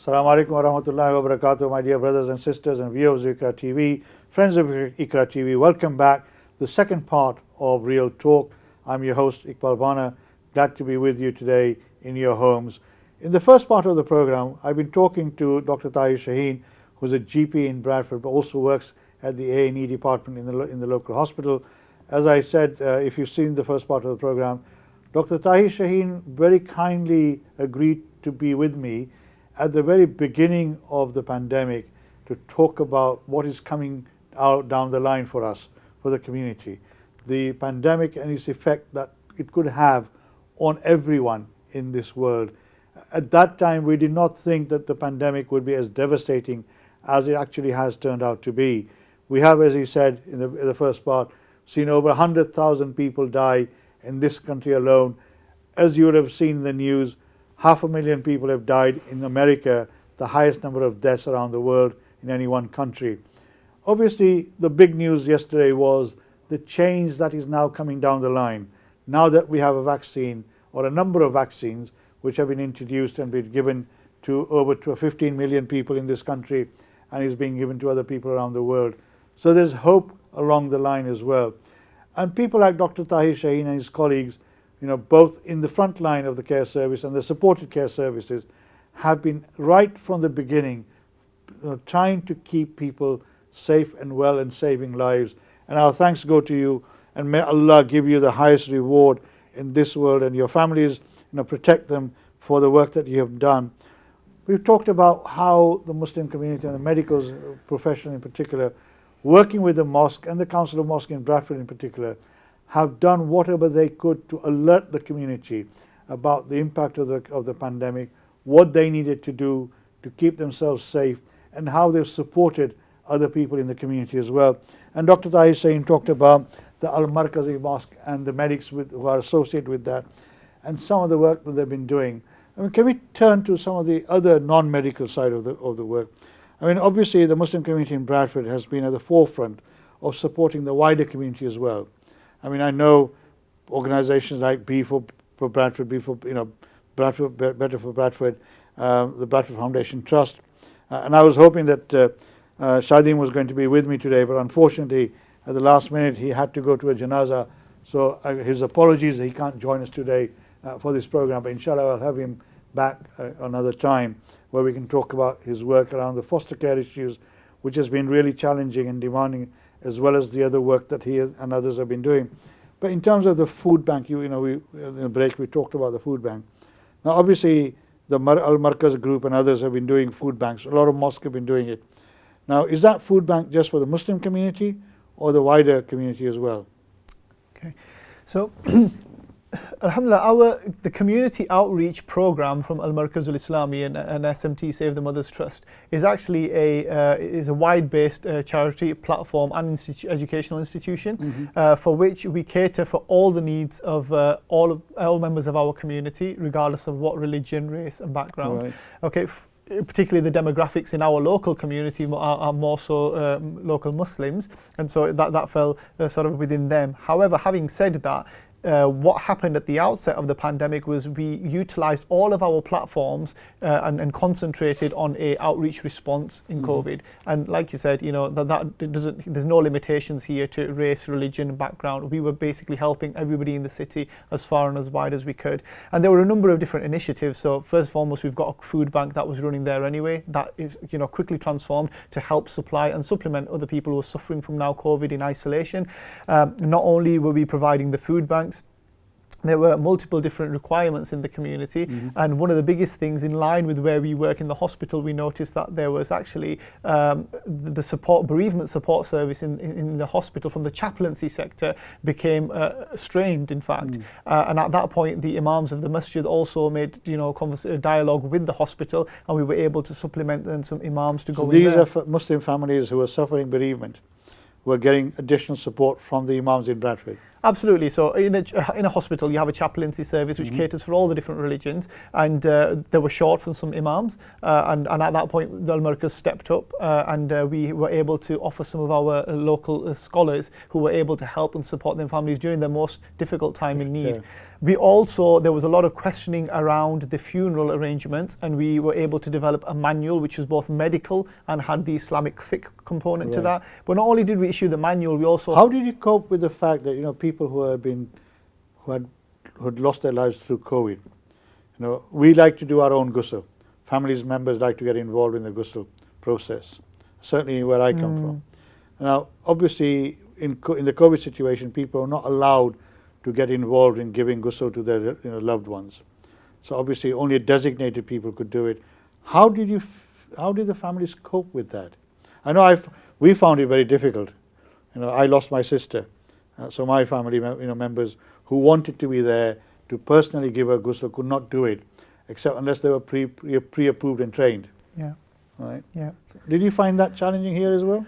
Assalamu alaikum wa rahmatullahi wa barakatuh, my dear brothers and sisters and viewers of Iqra TV, friends of Iqra TV. Welcome back. The second part of Real Talk. I'm your host, Iqbal Bana. Glad to be with you today in your homes. In the first part of the program, I've been talking to Dr. Tahir Shaheen, who's a GP in Bradford, but also works at the A&E department in the local hospital. As I said, if you've seen the first part of the program, Dr. Tahir Shaheen very kindly agreed to be with me at the very beginning of the pandemic to talk about what is coming out down the line for us, for the community. The pandemic and its effect that it could have on everyone in this world. At that time, we did not think that the pandemic would be as devastating as it actually has turned out to be. We have, as he said in the first part, seen over 100,000 people die in this country alone. As you would have seen in the news, 500,000 people have died in America, the highest number of deaths around the world in any one country. Obviously, the big news yesterday was the change that is now coming down the line. Now that we have a vaccine, or a number of vaccines, which have been introduced and been given to over 15 million people in this country, and is being given to other people around the world. So there's hope along the line as well. And people like Dr. Tahir Shaheen and his colleagues, both in the front line of the care service and the supported care services, have been right from the beginning trying to keep people safe and well and saving lives. And our thanks go to you, and may Allah give you the highest reward in this world, and your families, protect them for the work that you have done. We've talked about how the Muslim community and the medical profession in particular, working with the mosque and the Council of Mosque in Bradford in particular, have done whatever they could to alert the community about the impact of the pandemic, what they needed to do to keep themselves safe, and how they've supported other people in the community as well. And Dr. Tahir Shaheen talked about the Al-Markazi Mosque and the medics who are associated with that, and some of the work that they've been doing. Can we turn to some of the other non-medical side of the work? Obviously the Muslim community in Bradford has been at the forefront of supporting the wider community as well. I know organizations like B for Bradford, Bradford, Better for Bradford, the Bradford Foundation Trust. And I was hoping that Shaheen was going to be with me today, but unfortunately at the last minute he had to go to a janazah. So his apologies that he can't join us today for this program, but inshallah I'll have him back another time where we can talk about his work around the foster care issues, which has been really challenging and demanding, as well as the other work that he and others have been doing. But in terms of the food bank, in the break we talked about the food bank. Now obviously the Al-Markaz group and others have been doing food banks. A lot of mosques have been doing it. Now, is that food bank just for the Muslim community or the wider community as well? Okay, so Alhamdulillah, the community outreach program from Al-Markaz Al-Islami and SMT Save the Mothers Trust is actually a wide-based charity platform and educational institution for which we cater for all the needs of all members of our community, regardless of what religion, race and background. Right. Okay. Particularly the demographics in our local community are more so local Muslims, and so that fell sort of within them. However, having said that, what happened at the outset of the pandemic was we utilized all of our platforms and concentrated on a outreach response in COVID. And like you said, there's no limitations here to race, religion, background. We were basically helping everybody in the city as far and as wide as we could. And there were a number of different initiatives. So first and foremost, we've got a food bank that was running there anyway, that is quickly transformed to help supply and supplement other people who are suffering from now COVID in isolation. Not only were we providing the food banks, there were multiple different requirements in the community, and one of the biggest things, in line with where we work in the hospital, we noticed that there was actually the bereavement support service in the hospital from the chaplaincy sector became strained, in fact. And at that point, the imams of the masjid also made dialogue with the hospital, and we were able to supplement some imams to go in there. These are Muslim families who are suffering bereavement, who are getting additional support from the imams in Bradford. Absolutely. So in a hospital, you have a chaplaincy service which caters for all the different religions, and they were short from some imams, and at that point the Al-Markaz stepped up, and we were able to offer some of our local scholars who were able to help and support their families during their most difficult time in need. There was a lot of questioning around the funeral arrangements, and we were able to develop a manual which was both medical and had the Islamic fiqh component to that. But not only did we issue the manual, we also... How did you cope with the fact that, people who had lost their lives through COVID, we like to do our own ghusl. Families members like to get involved in the ghusl process, certainly where I come from. Now, obviously, in the COVID situation, people are not allowed to get involved in giving ghusl to their loved ones. So obviously, only designated people could do it. How did the families cope with that? I know we found it very difficult. I lost my sister, so my family members who wanted to be there to personally give her ghusl could not do it, except unless they were pre-approved and trained. Yeah. Right. Yeah. Did you find that challenging here as well?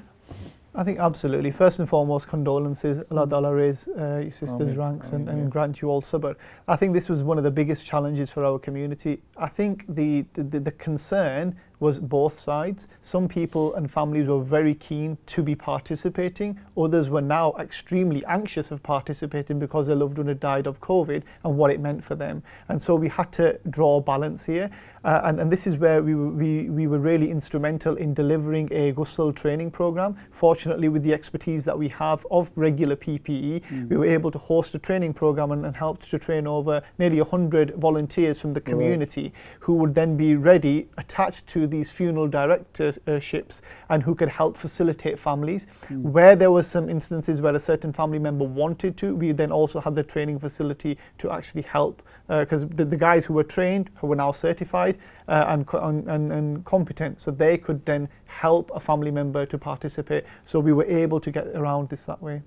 I think absolutely. First and foremost, condolences. Allah Ta'ala raise your sister's ranks and grant you all sabr. I think this was one of the biggest challenges for our community. I think the concern was both sides. Some people and families were very keen to be participating. Others were now extremely anxious of participating because their loved one had died of COVID and what it meant for them. And so we had to draw a balance here. And this is where we were really instrumental in delivering a ghusl training program. Fortunately, with the expertise that we have of regular PPE, we were able to host a training program and helped to train over nearly 100 volunteers from the community who would then be ready, attached to these funeral directorships, and who could help facilitate families. Where there was some instances where a certain family member wanted to, we then also had the training facility to actually help, because the guys who were trained, who were now certified and competent, so they could then help a family member to participate. So we were able to get around this that way.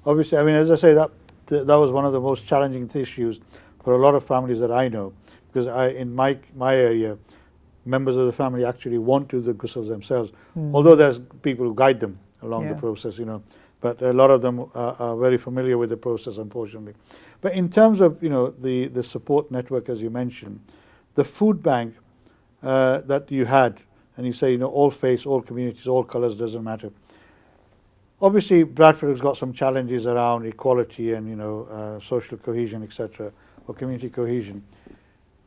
Obviously, I mean, as I say, that was one of the most challenging issues for a lot of families that I know, because in my area, members of the family actually want to do the ghusls themselves, although there's people who guide them along the process, but a lot of them are very familiar with the process, unfortunately. But in terms of the support network, as you mentioned, the food bank that you had, and you say all faiths, all communities, all colours, doesn't matter. Obviously, Bradford has got some challenges around equality and social cohesion, etc., or community cohesion.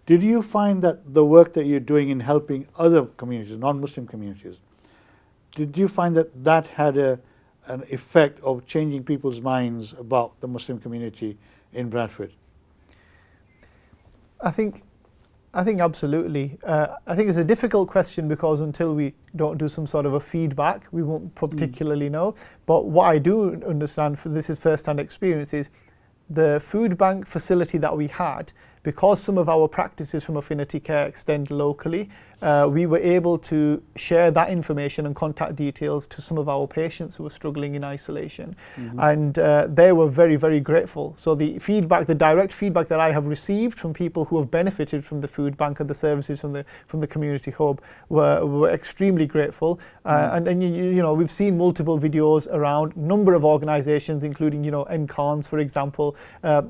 Did you find that the work that you're doing in helping other communities, non-Muslim communities, did you find that had an effect of changing people's minds about the Muslim community in Bradford? I think absolutely. I think it's a difficult question because until we don't do some sort of a feedback, we won't particularly know. But what I do understand, this is first-hand experience, is the food bank facility that we had, because some of our practices from affinity care extend locally, we were able to share that information and contact details to some of our patients who were struggling in isolation. And they were very, very grateful. So the direct feedback that I have received from people who have benefited from the food bank and the services from the community hub were extremely grateful. And we've seen multiple videos around number of organizations, including NCONs, for example,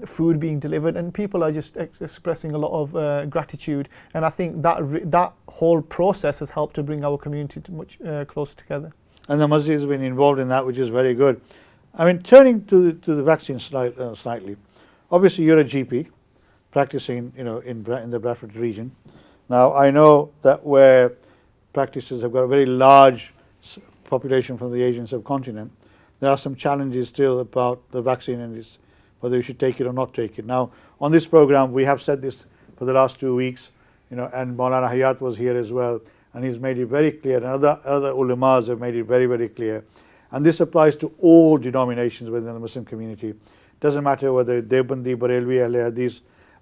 food being delivered, and people are just expressing a lot of gratitude. And I think that whole process has helped to bring our community much closer together. And the masjid has been involved in that, which is very good. I mean, turning to the vaccine slightly, obviously you're a GP practicing in the Bradford region. Now I know that where practices have got a very large population from the Asian subcontinent, there are some challenges still about the vaccine and whether you should take it or not take it. Now, on this program, we have said this for the last 2 weeks, and Maulana Hayat was here as well, and he's made it very clear, and other ulamas have made it very, very clear. And this applies to all denominations within the Muslim community. Doesn't matter whether Deobandi, Barelvi, Ahle Hadith,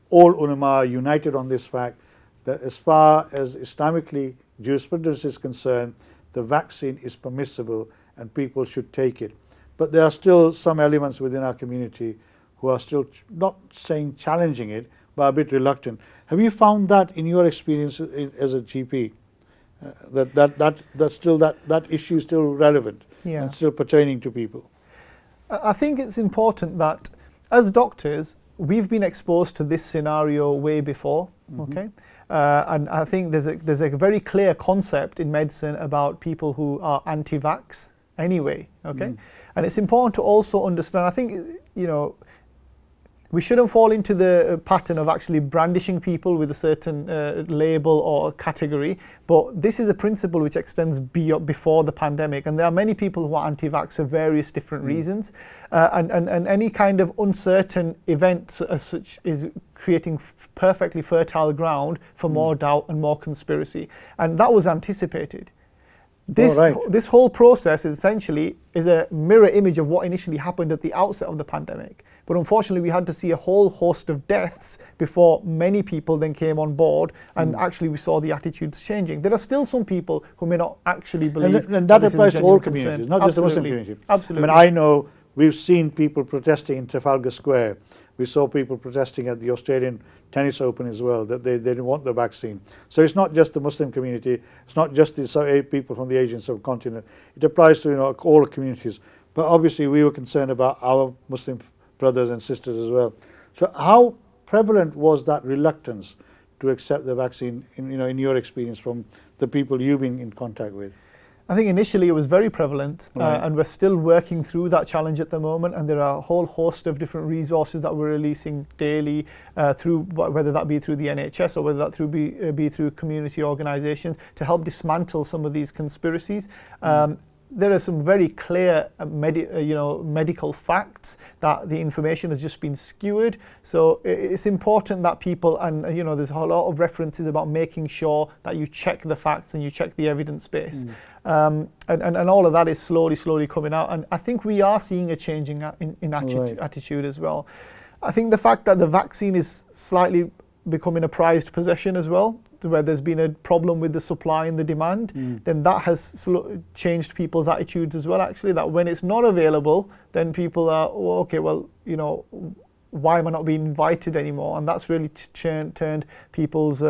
all ulama are united on this fact that as far as Islamically jurisprudence is concerned, the vaccine is permissible and people should take it. But there are still some elements within our community who are still not saying challenging it, but a bit reluctant. Have you found that in your experience as a GP, that issue is still relevant and still pertaining to people? I think it's important that as doctors, we've been exposed to this scenario way before, okay? And I think there's a very clear concept in medicine about people who are anti-vax anyway, okay? And it's important to also understand, I think, we shouldn't fall into the pattern of actually brandishing people with a certain label or category, but this is a principle which extends before the pandemic, and there are many people who are anti-vax for various different reasons, and any kind of uncertain event as such is creating perfectly fertile ground for more doubt and more conspiracy, and that was anticipated. This whole process essentially is a mirror image of what initially happened at the outset of the pandemic. But unfortunately, we had to see a whole host of deaths before many people then came on board, and actually we saw the attitudes changing. There are still some people who may not actually believe. And that applies to all communities, not just the Muslim community. Absolutely. I mean, I know we've seen people protesting in Trafalgar Square. We saw people protesting at the Australian Tennis Open as well, that they didn't want the vaccine. So it's not just the Muslim community, it's not just the people from the Asian subcontinent. It applies to all communities. But obviously we were concerned about our Muslim brothers and sisters as well. So how prevalent was that reluctance to accept the vaccine in your experience from the people you've been in contact with? I think initially it was very prevalent, Right. and we're still working through that challenge at the moment, and there are a whole host of different resources that we're releasing daily, through whether that be through the NHS or whether that be through community organisations, to help dismantle some of these conspiracies. There are some very clear medical facts that the information has just been skewered. So it's important that people, and there's a lot of references about making sure that you check the facts and you check the evidence base. And all of that is slowly coming out. And I think we are seeing a change in attitude as well. I think the fact that the vaccine is slightly becoming a prized possession as well, where there's been a problem with the supply and the demand, then that has changed people's attitudes as well, actually, that when it's not available, then people are, why am I not being invited anymore? And that's really turned people's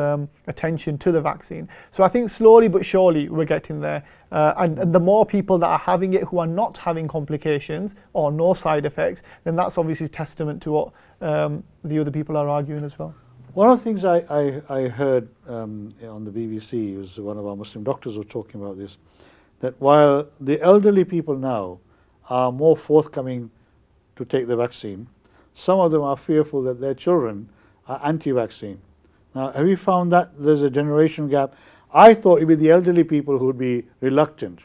attention to the vaccine. So I think slowly but surely we're getting there. And the more people that are having it who are not having complications or no side effects, then that's obviously testament to what the other people are arguing as well. One of the things I heard on the BBC, was one of our Muslim doctors was talking about this, that while the elderly people now are more forthcoming to take the vaccine, some of them are fearful that their children are anti-vaccine. Now, have you found that there's a generation gap? I thought it would be the elderly people who would be reluctant,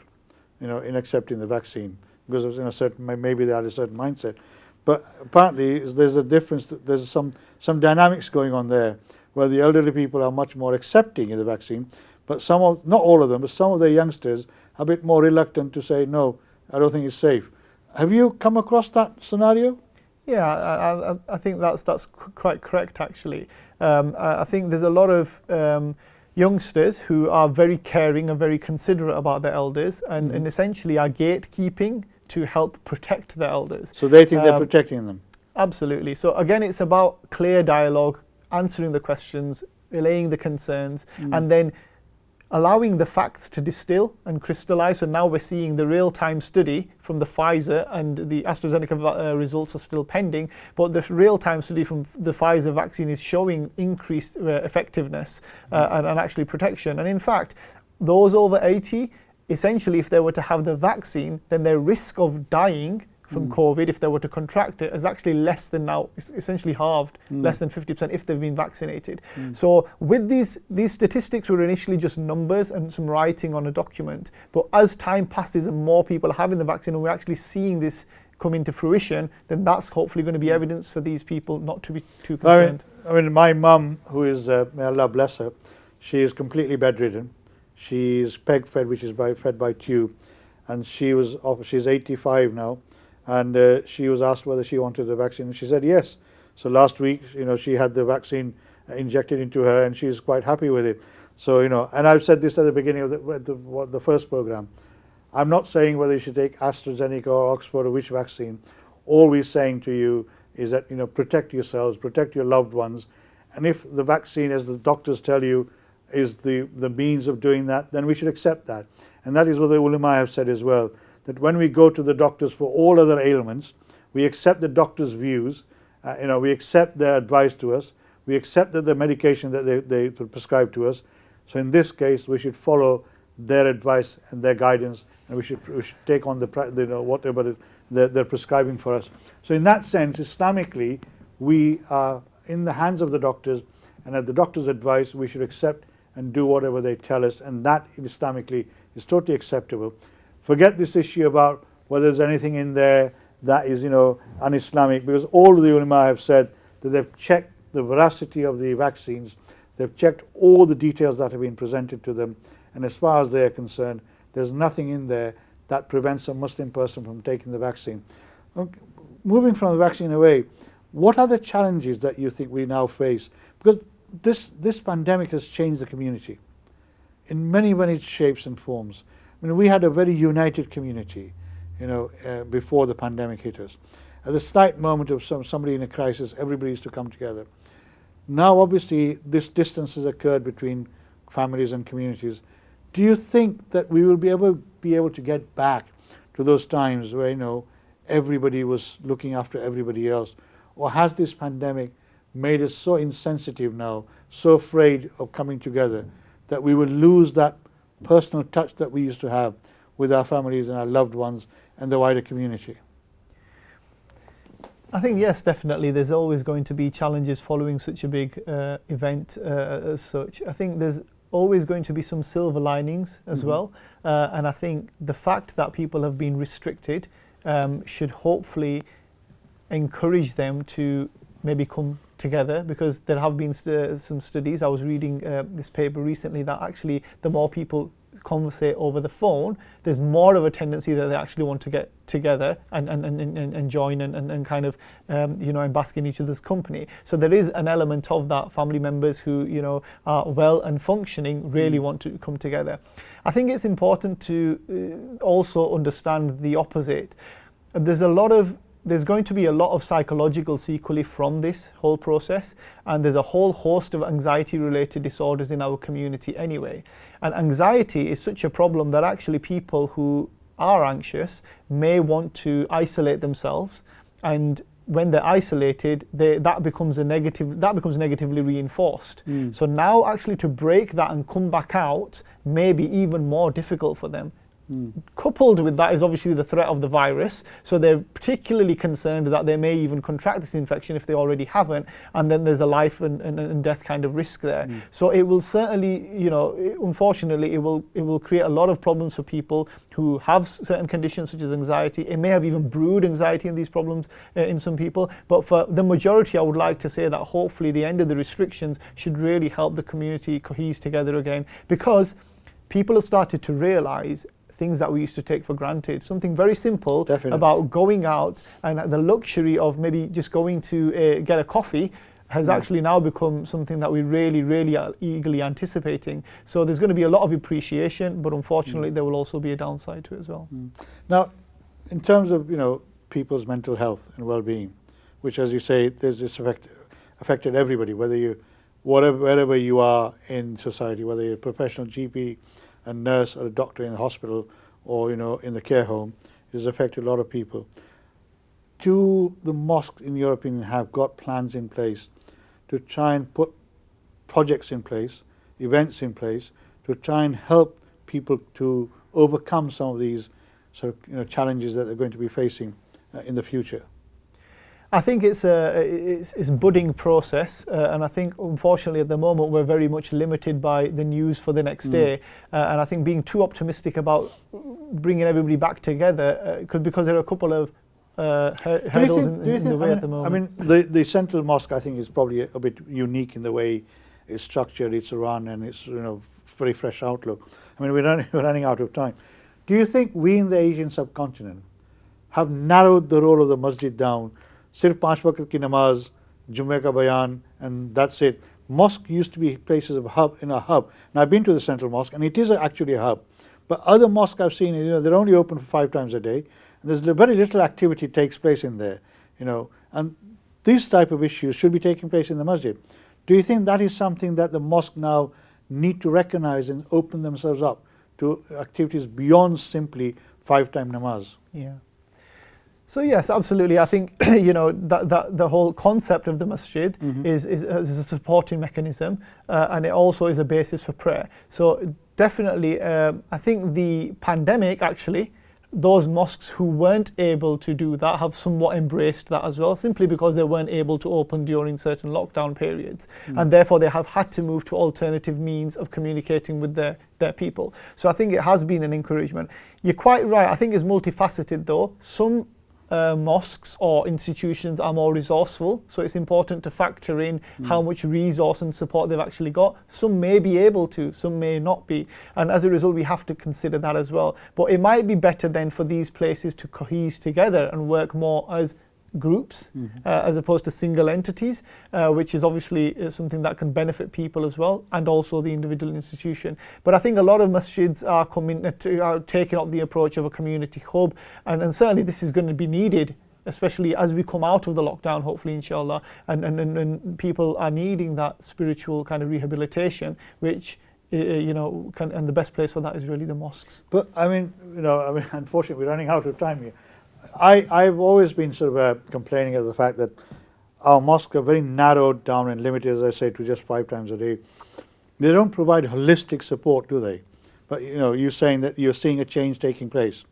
in accepting the vaccine, because of maybe they had a certain mindset. But apparently there's a difference, there's some dynamics going on there, where the elderly people are much more accepting of the vaccine, but not all of them, but some of the youngsters are a bit more reluctant to say, no, I don't think it's safe. Have you come across that scenario? Yeah, I think that's quite correct, actually. I think there's a lot of youngsters who are very caring and very considerate about their elders, and essentially are gatekeeping to help protect their elders. So they think they're protecting them? Absolutely. So again, it's about clear dialogue, answering the questions, relaying the concerns, and then allowing the facts to distill and crystallize. So now we're seeing the real-time study from the Pfizer, and the AstraZeneca results are still pending, but the real-time study from the Pfizer vaccine is showing increased effectiveness and actually protection. And in fact, those over 80, essentially, if they were to have the vaccine, then their risk of dying from COVID, if they were to contract it, is actually less than now, essentially halved, less than 50% if they've been vaccinated. So with these statistics were initially just numbers and some writing on a document, but as time passes and more people are having the vaccine and we're actually seeing this come into fruition, then that's hopefully going to be evidence for these people not to be too concerned. I mean my mum, who is, may Allah bless her, she is completely bedridden. She's peg fed, which is fed by tube, and she's 85 now, and she was asked whether she wanted the vaccine, and she said yes. So last week, she had the vaccine injected into her, and she's quite happy with it. So and I've said this at the beginning of the first program. I'm not saying whether you should take AstraZeneca or Oxford or which vaccine. All we're saying to you is that protect yourselves, protect your loved ones, and if the vaccine, as the doctors tell you, is the means of doing that, then we should accept that. And that is what the ulama have said as well, that when we go to the doctors for all other ailments, we accept the doctor's views, we accept their advice to us, we accept that the medication that they prescribe to us. So in this case, we should follow their advice and their guidance, and we should take on whatever they're prescribing for us. So in that sense, Islamically, we are in the hands of the doctors, and at the doctor's advice we should accept and do whatever they tell us, and that Islamically is totally acceptable. Forget this issue about whether there's anything in there that is, un-Islamic, because all of the ulama have said that they've checked the veracity of the vaccines, they've checked all the details that have been presented to them, and as far as they're concerned, there's nothing in there that prevents a Muslim person from taking the vaccine. Okay. Moving from the vaccine away, what are the challenges that you think we now face? Because this pandemic has changed the community in many, many shapes and forms. I mean, we had a very united community, before the pandemic hit us. At the slight moment of somebody in a crisis, everybody used to come together. Now, obviously, this distance has occurred between families and communities. Do you think that we will be able to get back to those times where, everybody was looking after everybody else? Or has this pandemic made us so insensitive now, so afraid of coming together, that we will lose that personal touch that we used to have with our families and our loved ones and the wider community? I think yes, definitely. There's always going to be challenges following such a big event as such. I think there's always going to be some silver linings as well. And I think the fact that people have been restricted should hopefully encourage them to maybe come together, because there have been some studies. I was reading this paper recently that actually the more people conversate over the phone, there's more of a tendency that they actually want to get together and join and kind of and bask in each other's company. So there is an element of that. Family members who are well and functioning really want to come together. I think it's important to also understand the opposite. There's going to be a lot of psychological sequelae from this whole process, and there's a whole host of anxiety-related disorders in our community anyway. And anxiety is such a problem that actually people who are anxious may want to isolate themselves, and when they're isolated, that becomes negatively reinforced. So now actually to break that and come back out may be even more difficult for them. Coupled with that is obviously the threat of the virus, so they're particularly concerned that they may even contract this infection if they already haven't, and then there's a life and death kind of risk there. So it will certainly, unfortunately, it will create a lot of problems for people who have certain conditions such as anxiety. It may have even brewed anxiety in these problems in some people, but for the majority, I would like to say that hopefully the end of the restrictions should really help the community cohese together again, because people have started to realize things that we used to take for granted. Something very simple about going out, and the luxury of maybe just going to get a coffee has actually now become something that we really, really are eagerly anticipating. So there's going to be a lot of appreciation, but unfortunately there will also be a downside to it as well. Now, in terms of people's mental health and well-being, which, as you say, there's this affected everybody, wherever you are in society, whether you're a professional GP, a nurse or a doctor in the hospital, or in the care home, it has affected a lot of people. Do the mosques, in your opinion, have got plans in place to try and put projects in place, events in place, to try and help people to overcome some of these sort of challenges that they're going to be facing in the future? I think it's a budding process, and I think unfortunately at the moment we're very much limited by the news for the next day, and I think being too optimistic about bringing everybody back together because there are a couple of hurdles in the way at the moment. I mean, the central mosque, I think, is probably a bit unique in the way it's structured, it's run, and it's very fresh outlook. I mean, we're running out of time. Do you think we in the Asian subcontinent have narrowed the role of the masjid down? Sirf 5 waqt ki namaz, Jummeh ka bayan, and that's it. Mosque used to be places of hub. Now, I've been to the central mosque, and it is actually a hub. But other mosques I've seen, they're only open for 5 times a day, and there's very little activity takes place in there, And these type of issues should be taking place in the masjid. Do you think that is something that the mosque now need to recognize and open themselves up to activities beyond simply 5-time namaz? Yeah. So yes, absolutely. I think that the whole concept of the masjid is a supporting mechanism, and it also is a basis for prayer. So definitely, I think the pandemic actually those mosques who weren't able to do that have somewhat embraced that as well, simply because they weren't able to open during certain lockdown periods. And therefore they have had to move to alternative means of communicating with their people. So I think it has been an encouragement. You're quite right, I think it's multifaceted though. Some mosques or institutions are more resourceful, so it's important to factor in how much resource and support they've actually got. Some may be able to, some may not be, and as a result we have to consider that as well. But it might be better then for these places to cohese together and work more as groups as opposed to single entities, which is obviously something that can benefit people as well, and also the individual institution. But I think a lot of masjids are taking up the approach of a community hub, and certainly this is going to be needed, especially as we come out of the lockdown, hopefully, inshallah, and people are needing that spiritual kind of rehabilitation, which and the best place for that is really the mosques. But unfortunately, we're running out of time here. I've always been sort of complaining of the fact that our mosques are very narrowed down and limited, as I say, to just 5 times a day. They don't provide holistic support, do they? But you're saying that you're seeing a change taking place.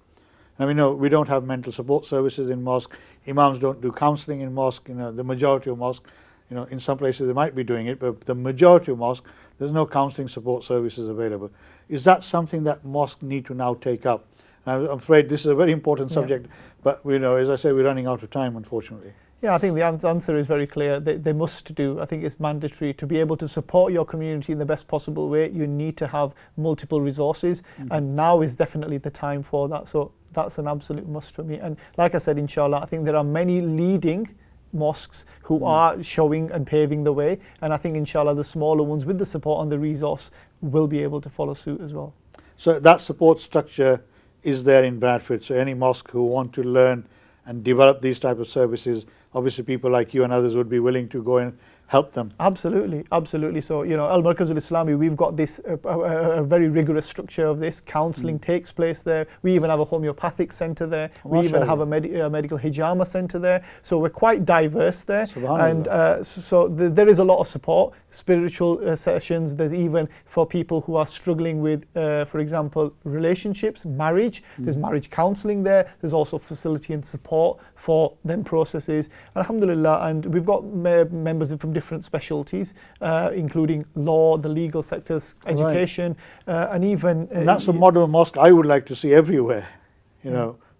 And we don't have mental support services in mosque. Imams don't do counselling in mosque. The majority of mosque, in some places they might be doing it, but the majority of mosque, there's no counselling support services available. Is that something that mosques need to now take up? I'm afraid this is a very important subject, but as I say, we're running out of time, unfortunately. Yeah, I think the answer is very clear. They must do. I think it's mandatory to be able to support your community in the best possible way. You need to have multiple resources, and now is definitely the time for that. So that's an absolute must for me. And like I said, inshallah, I think there are many leading mosques who are showing and paving the way, and I think inshallah the smaller ones with the support and the resource will be able to follow suit as well. So that support structure is there in Bradford. So any mosque who want to learn and develop these type of services, obviously people like you and others would be willing to go and help them. Absolutely, absolutely. So, Al Markaz Al Islami, we've got this a very rigorous structure of this. Counselling takes place there. We even have a homeopathic centre there. We even have a medical hijama centre there. So we're quite diverse there. And there is a lot of support, spiritual sessions. There's even for people who are struggling with, for example, relationships, marriage. There's marriage counselling there. There's also facility and support for them processes. Alhamdulillah, and we've got members from different specialties, including law, the legal sectors, education, and even... and that's a model mosque I would like to see everywhere,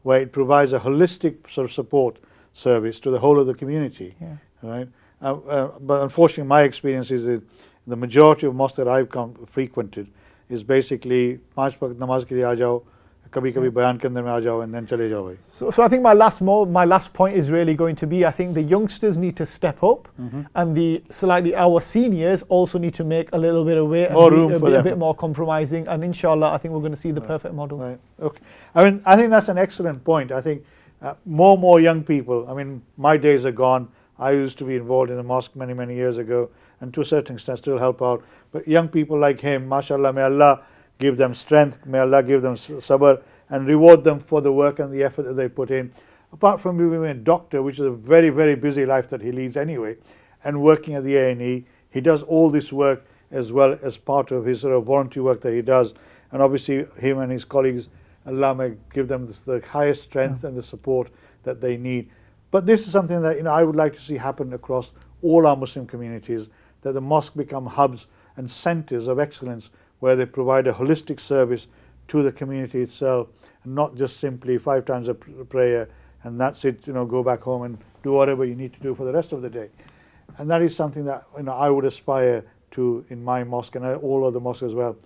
where it provides a holistic sort of support service to the whole of the community, right? But unfortunately, my experience is that the majority of mosques that I've frequented is basically, 5 waqt namaz ke liye aa jao, kabhi-kabhi bayan ke andar mein aa jao, and then chale jao. So I think my last point is really going to be, I think the youngsters need to step up, and our seniors also need to make a little bit of way and be a bit more compromising, and inshallah I think we're going to see the perfect model. Right. Okay. I think that's an excellent point. I think more young people, my days are gone. I used to be involved in a mosque many years ago, and to a certain extent still help out. But young people like him, mashallah, may Allah give them strength, may Allah give them sabr, and reward them for the work and the effort that they put in. Apart from being a doctor, which is a very busy life that he leads anyway, and working at the A&E, he does all this work as well as part of his sort of voluntary work that he does. And obviously him and his colleagues, Allah may give them the highest strength and the support that they need. But this is something that I would like to see happen across all our Muslim communities, that the mosque become hubs and centres of excellence where they provide a holistic service to the community itself, and not just simply 5 times a prayer and that's it, go back home and do whatever you need to do for the rest of the day. And that is something that I would aspire to in my mosque and all other mosques as well.